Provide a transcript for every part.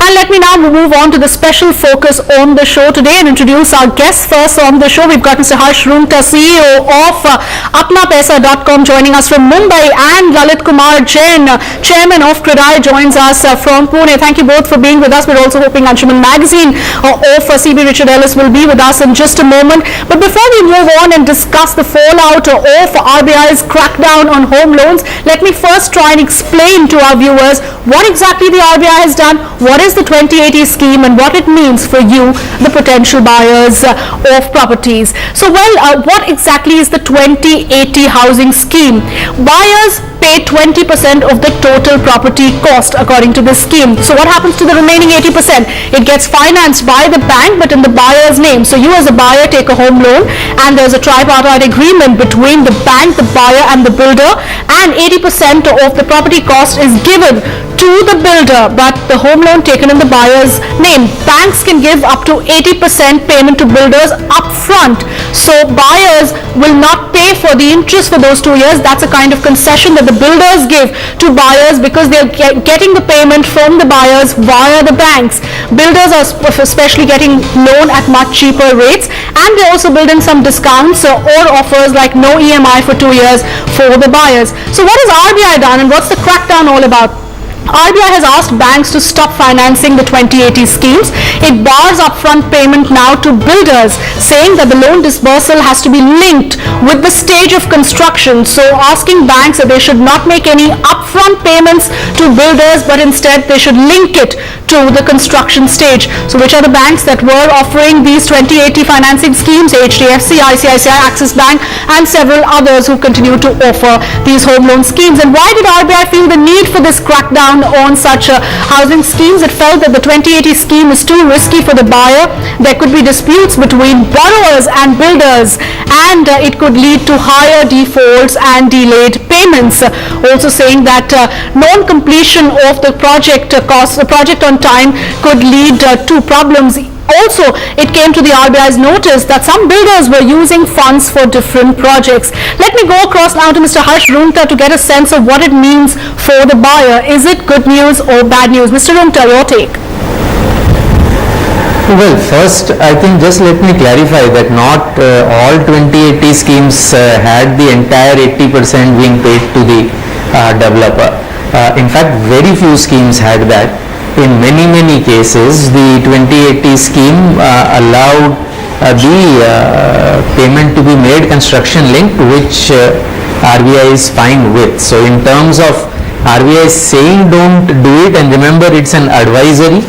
And let me now move on to the special focus on the show today and introduce our guests. First on the show, we've got Mr. Harsh Rungta, CEO of ApnaPaisa.com, joining us from Mumbai, and Lalit Kumar Jain, Chairman of CREDAI, joins us from Pune. Thank you both for being with us. We're also hoping Anshuman Magazine of CB Richard Ellis will be with us in just a moment. But before we move on and discuss the fallout of RBI's crackdown on home loans, let me first try and explain to our viewers what exactly the RBI has done, what is the 2080 scheme, and what it means for you, the potential buyers of properties. So, what exactly is the 2080 housing scheme? Buyers pay 20% of the total property cost according to this scheme. So what happens to the remaining 80%? It gets financed by the bank but in the buyer's name. So you as a buyer take a home loan and there's a tripartite agreement between the bank, the buyer and the builder, and 80% of the property cost is given to the builder, but the home loan taken in the buyer's name. Banks can give up to 80% payment to builders upfront. So buyers will not pay for the interest for those 2 years. That's a kind of concession that the builders give to buyers because they're getting the payment from the buyers via the banks. Builders are especially getting loan at much cheaper rates, and they're also building some discounts or offers like no EMI for 2 years for the buyers. So what has RBI done and what's the crackdown all about? RBI has asked banks to stop financing the 2080 schemes. It bars upfront payment now to builders, saying that the loan disbursal has to be linked with the stage of construction. So asking banks that they should not make any upfront payments to builders, but instead they should link it to the construction stage. So which are the banks that were offering these 2080 financing schemes? HDFC, ICICI, Axis Bank, and several others who continue to offer these home loan schemes. And why did RBI feel the need for this crackdown on such housing schemes? It felt that the 2080 scheme is too risky for the buyer. There could be disputes between borrowers and builders, and it could lead to higher defaults and delayed payments. Also saying that non-completion of the project on time could lead to problems. Also, it came to the RBI's notice that some builders were using funds for different projects. Let me go across now to Mr. Harsh Rungta to get a sense of what it means for the buyer. Is it good news or bad news? Mr. Rungta, your take. Well, first, I think just let me clarify that not all 2080 schemes had the entire 80% being paid to the developer. In fact, very few schemes had that. In many cases, the 2080 scheme allowed the payment to be made construction linked, which RBI is fine with. So in terms of RBI saying don't do it, and remember it's an advisory,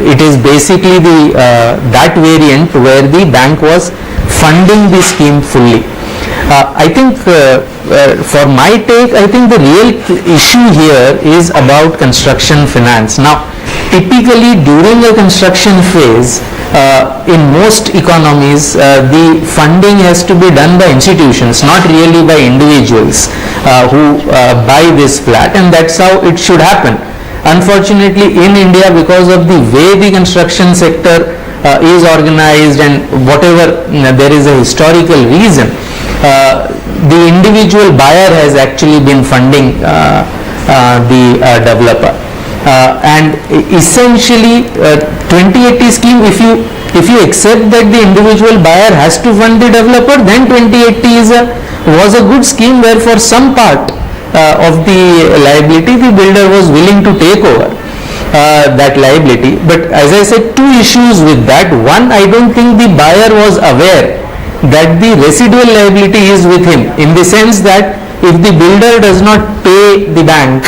it is basically the that variant where the bank was funding the scheme fully. I think for my take, I think the real issue here is about construction finance. Now, typically during a construction phase, in most economies, the funding has to be done by institutions, not really by individuals who buy this flat, and that's how it should happen. Unfortunately, in India, because of the way the construction sector is organized and whatever there is a historical reason, the individual buyer has actually been funding the developer, and essentially 2080 scheme, if you accept that the individual buyer has to fund the developer, then 2080 was a good scheme where for some part of the liability the builder was willing to take over that liability. But as I said, two issues with that. One, I don't think the buyer was aware that the residual liability is with him, in the sense that if the builder does not pay the bank,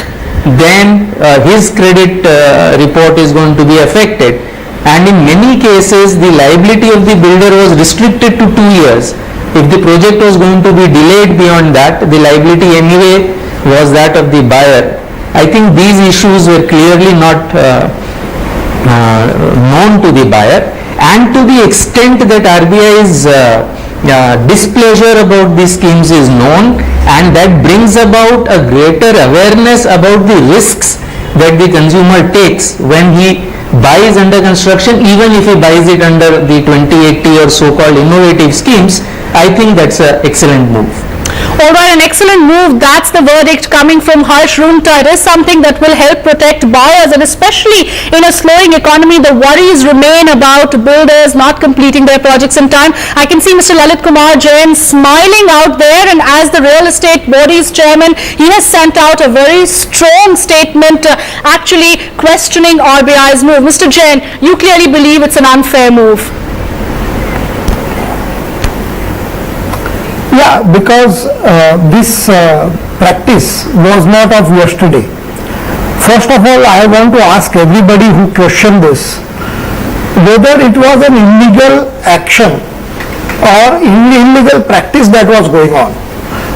then his credit report is going to be affected, and in many cases the liability of the builder was restricted to 2 years. If the project was going to be delayed beyond that, the liability anyway was that of the buyer. I think these issues were clearly not known to the buyer, and to the extent that RBI's displeasure about these schemes is known, and that brings about a greater awareness about the risks that the consumer takes when he buys under construction, even if he buys it under the 2080 or so-called innovative schemes. I think that's an excellent move. All right, an excellent move. That's the verdict coming from Harsh Rungta. It is something that will help protect buyers, and especially in a slowing economy, the worries remain about builders not completing their projects in time. I can see Mr. Lalit Kumar Jain smiling out there, and as the real estate body's chairman, he has sent out a very strong statement actually questioning RBI's move. Mr. Jain, you clearly believe it's an unfair move. Yeah, because this practice was not of yesterday. First of all, I want to ask everybody who questioned this, whether it was an illegal action or illegal practice that was going on.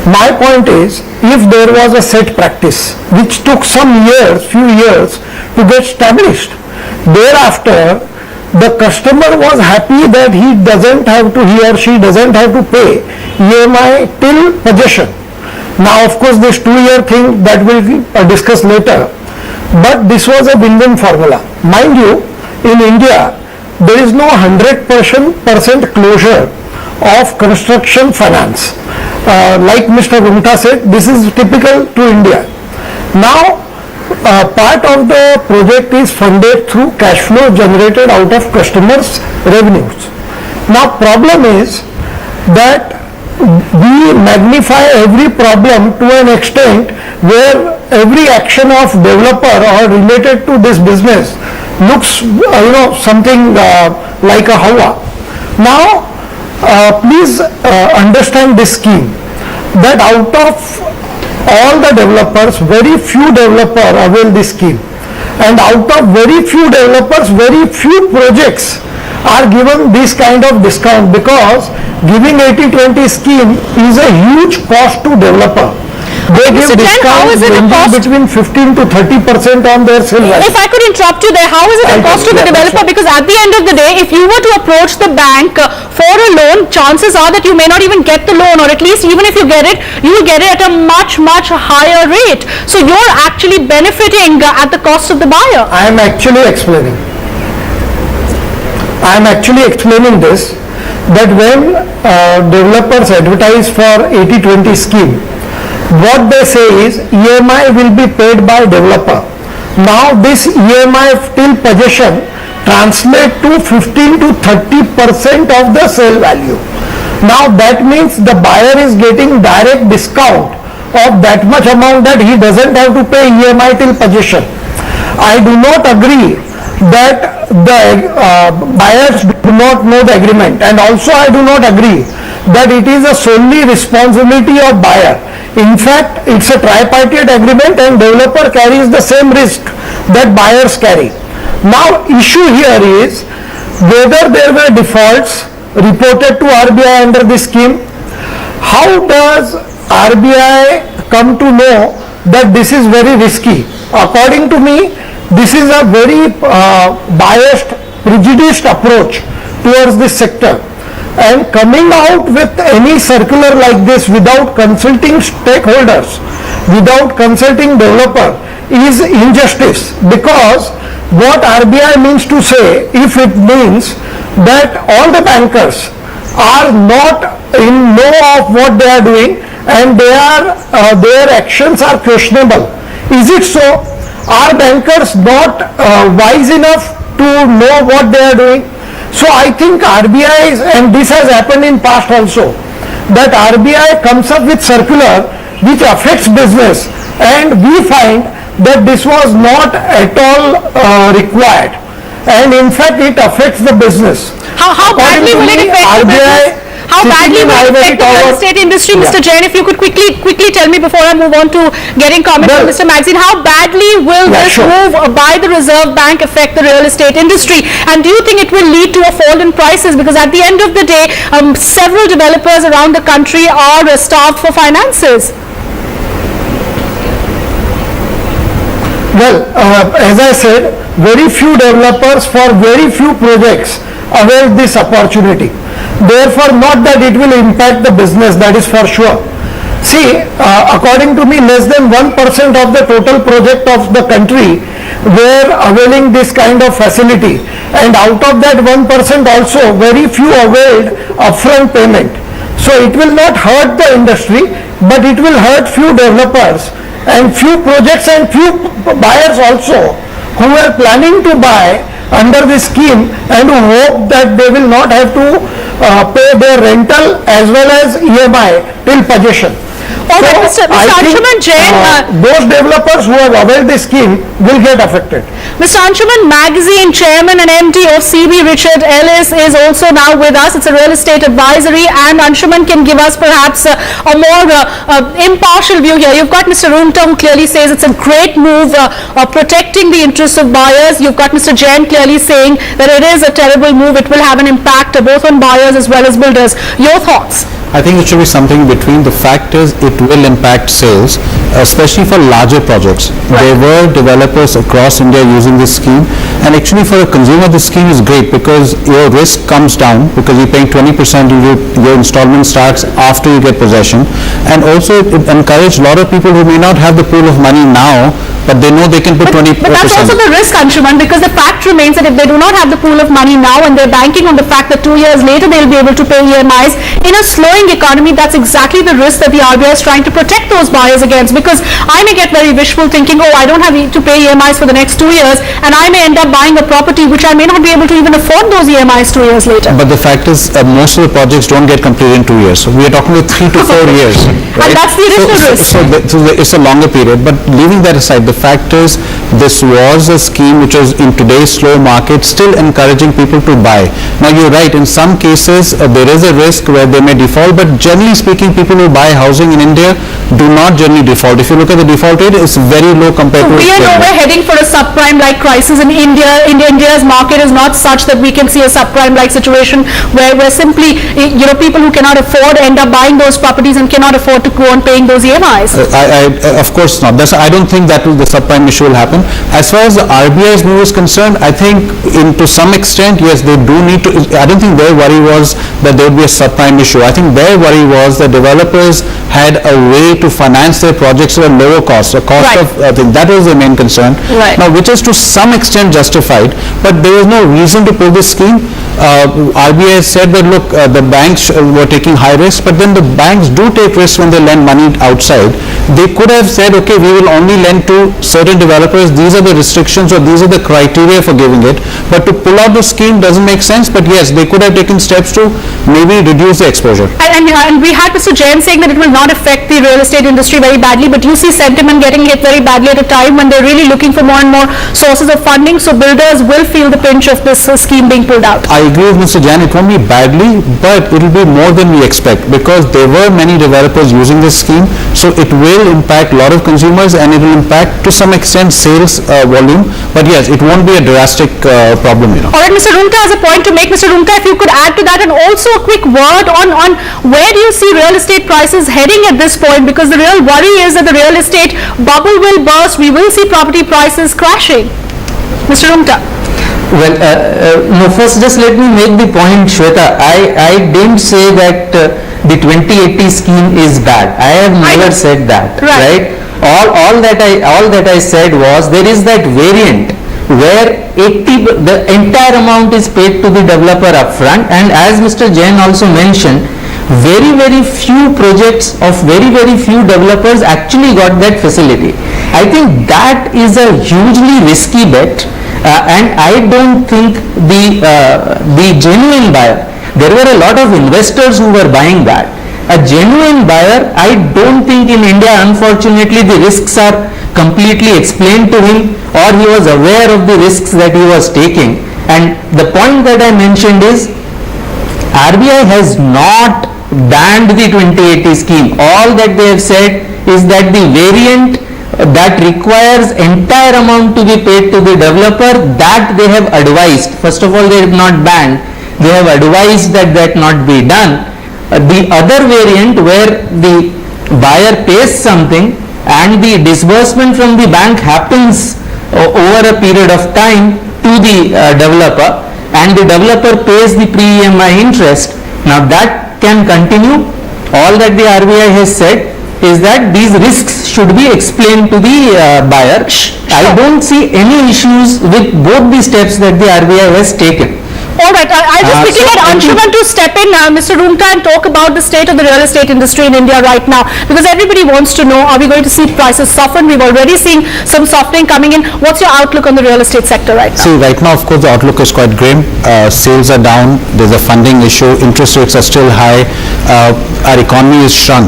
My point is, if there was a set practice which took some years, few years to get established, thereafter the customer was happy that he or she doesn't have to pay EMI till possession. Now of course this 2-year thing that we'll discuss later, but this was a win-win formula. Mind you, in India there is no 100% closure of construction finance. Like Mr. Rungta said, this is typical to India. Now part of the project is funded through cash flow generated out of customers' revenues. Now problem is that we magnify every problem to an extent where every action of developer or related to this business looks something like a hawa. Now please understand this scheme, that out of all the developers, very few developers avail this scheme, and out of very few developers, very few projects are given this kind of discount, because giving 80-20 scheme is a huge cost to developer. They give discounts ranging between 15 to 30% on their sale value. If I could interrupt you there, how is it a cost to the developer? Because at the end of the day, if you were to approach the bank for a loan, chances are that you may not even get the loan, or at least even if you get it, you will get it at a much higher rate. So you're actually benefiting at the cost of the buyer. I am actually explaining this, that when developers advertise for 80-20 scheme, what they say is EMI will be paid by developer. Now this EMI till possession translate to 15 to 30% of the sale value. Now that means the buyer is getting direct discount of that much amount that he doesn't have to pay EMI till possession. I do not agree that the buyers do not know the agreement, and also I do not agree that it is a solely responsibility of buyer. In fact, it's a tripartite agreement and developer carries the same risk that buyers carry. Now issue here is whether there were defaults reported to RBI under this scheme. How does RBI come to know that this is very risky? According to me, this is a very biased, prejudiced approach towards this sector. And coming out with any circular like this without consulting stakeholders, without consulting developer, is injustice, because what RBI means to say, if it means that all the bankers are not in know of what they are doing and their actions are questionable, is it so? Are bankers not wise enough to know what they are doing? So I think RBI, and this has happened in past also, that RBI comes up with circular which affects business, and we find that this was not at all required, and in fact it affects the business. How badly will it affect the business? How badly will it affect the real estate industry, Mr. Jain? If you could quickly tell me before I move on to getting comments from Mr. Magazine, how badly will this move by the Reserve Bank affect the real estate industry? And do you think it will lead to a fall in prices? Because at the end of the day, several developers around the country are starved for finances. Well, as I said, very few developers for very few projects avail this opportunity. Therefore, not that it will impact the business, that is for sure. See, according to me, less than 1% of the total project of the country were availing this kind of facility, and out of that 1% also, very few availed upfront payment. So it will not hurt the industry. but it will hurt few developers and few projects and few buyers also who are planning to buy under this scheme and who hope that they will not have to pay their rental as well as EMI till possession. All right, Mr. I think, Anshuman Jain, those developers who have availed this scheme will get affected. Mr. Anshuman, Magazine Chairman and MD of CB Richard Ellis is also now with us. It's a real estate advisory, and Anshuman can give us perhaps a more impartial view here. You've got Mr. Roonghta who clearly says it's a great move protecting the interests of buyers. You've got Mr. Jain clearly saying that it is a terrible move. It will have an impact both on buyers as well as builders. Your thoughts? I think it should be something between. The fact is it will impact sales, especially for larger projects. There were developers across India using this scheme, and actually for a consumer this scheme is great because your risk comes down because you're paying 20%, your installment starts after you get possession, and also it encouraged a lot of people who may not have the pool of money now, but they know they can put 20%. But that's also the risk, Anshuman, because the fact remains that if they do not have the pool of money now and they're banking on the fact that 2 years later they'll be able to pay EMIs, in a slowing economy, that's exactly the risk that the RBI is trying to protect those buyers against, because I may get very wishful thinking, oh, I don't have to pay EMIs for the next 2 years, and I may end up buying a property which I may not be able to even afford those EMIs 2 years later. But the fact is most of the projects don't get completed in 2 years. So we are talking about 3 to 4 years. Right? And that's the additional risk. So it's a longer period. But leaving that aside, the fact is this was a scheme which was in today's slow market still encouraging people to buy. Now you're right, in some cases there is a risk where they may default, but generally speaking people who buy housing in India do not generally default. If you look at the default rate, it's very low compared to We are nowhere heading for a subprime-like crisis in India. India's market is not such that we can see a subprime-like situation where simply, people who cannot afford end up buying those properties and cannot afford to go on paying those EMIs. Of course not. I don't think that the subprime issue will happen. As far as the RBI's move is concerned, I think to some extent, yes, they do need to. I don't think their worry was that there would be a subprime issue. I think their worry was that developers had a way to finance their projects at a lower cost, that was the main concern. Right. Now, which is to some extent justified, but there was no reason to pull this scheme. RBI said that look, the banks were taking high risks, but then the banks do take risks when they lend money outside. They could have said, okay, we will only lend to certain developers, these are the restrictions or these are the criteria for giving it, but to pull out the scheme doesn't make sense. But yes, they could have taken steps to maybe reduce the exposure. And we had Mr. Jain saying that it will not affect the real estate industry very badly, but you see sentiment getting hit very badly at a time when they're really looking for more and more sources of funding, so builders will feel the pinch of this scheme being pulled out. I agree with Mr. Jain, it won't be badly, but it will be more than we expect because there were many developers using this scheme, so it will impact a lot of consumers and it will impact to some extent sales volume, but yes, it won't be a drastic problem. All right, Mr. Roonghta has a point to make. Mr. Roonghta, if you could add to that, and also a quick word on where do you see real estate prices heading at this point, because the real worry is that the real estate bubble will burst, we will see property prices crashing. Mr. Roonghta. Well, no, first just let me make the point, Shweta. I didn't say that the 2080 scheme is bad. I have never said that, right? All that I said was there is that variant where the entire amount is paid to the developer upfront, and as Mr. Jain also mentioned, very few projects of very few developers actually got that facility. I think that is a hugely risky bet, and I don't think the genuine buyer, there were a lot of investors who were buying that. A genuine buyer, I don't think in India, unfortunately, the risks are completely explained to him, or he was aware of the risks that he was taking. And the point that I mentioned is RBI has not banned the 2080 scheme. All that they have said is that the variant that requires entire amount to be paid to the developer, that they have advised. First of all, they have not banned, they have advised that not be done. The other variant where the buyer pays something and the disbursement from the bank happens over a period of time to the developer, and the developer pays the pre-EMI interest. Now that can continue. All that the RBI has said is that these risks should be explained to the buyer. I don't see any issues with both the steps that the RBI has taken. All right, I'll just quickly get Anshuman to step in, Mr. Roongta, and talk about the state of the real estate industry in India right now, because everybody wants to know, are we going to see prices soften? We've already seen some softening coming in. What's your outlook on the real estate sector right now? See, right now, of course, the outlook is quite grim. Sales are down. There's a funding issue. Interest rates are still high. Our economy is shrunk.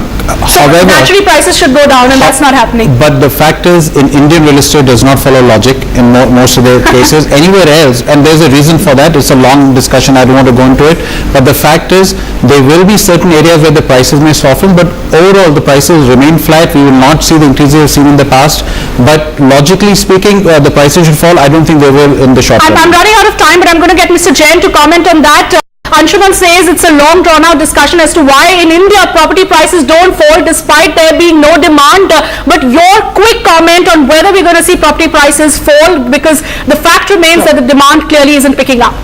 So However, naturally prices should go down, and that's not happening. but the fact is, in Indian real estate does not follow logic in most of the cases. Anywhere else, and there's a reason for that. It's a long discussion. I don't want to go into it. But the fact is, there will be certain areas where the prices may soften, but overall the prices remain flat. We will not see the increases we've seen in the past. But logically speaking, the prices should fall. I don't think they will in the short term. I'm running out of time, but I'm going to get Mr. Jain to comment on that. Anshuman says it's a long drawn-out discussion as to why in India property prices don't fall despite there being no demand. But your quick comment on whether we're going to see property prices fall, because the fact remains that the demand clearly isn't picking up.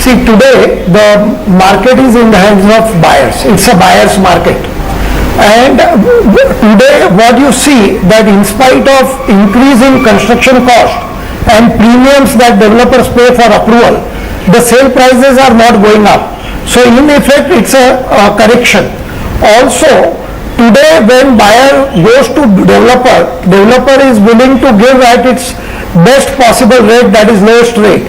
See, today the market is in the hands of buyers. It's a buyer's market. And today what you see that in spite of increase in construction cost and premiums that developers pay for approval, the sale prices are not going up. So in effect it's a correction. Also, today when buyer goes to developer is willing to give at its best possible rate, that is lowest rate.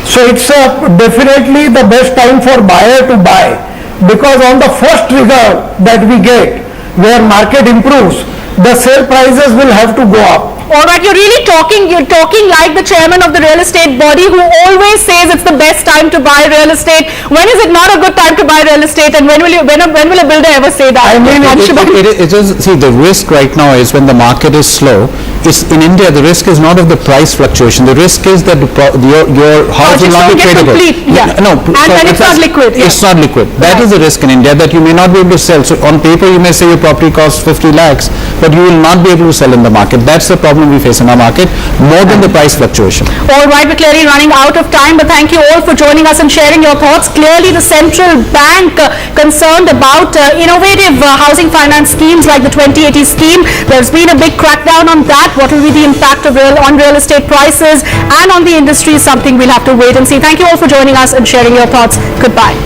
So it's definitely the best time for buyer to buy, because on the first trigger that we get where market improves, the sale prices will have to go up. All right, you're talking like the chairman of the real estate body who always says it's the best time to buy real estate. When is it not a good time to buy real estate, and when will a builder ever say that? I mean, It is, see, the risk right now is when the market is slow. It's in India, the risk is not of the price fluctuation. The risk is that your house will not be tradable. And then it's not liquid. It's not liquid. That is the risk in India, that you may not be able to sell. So on paper, you may say your property costs 50 lakhs, but you will not be able to sell in the market. That's the problem we face in our market, more than the price fluctuation. All right, we're clearly running out of time, but thank you all for joining us and sharing your thoughts. Clearly, the central bank concerned about innovative housing finance schemes like the 2080 scheme. There's been a big crackdown on that. What will be the impact of on real estate prices and on the industry is something we'll have to wait and see. Thank you all for joining us and sharing your thoughts. Goodbye.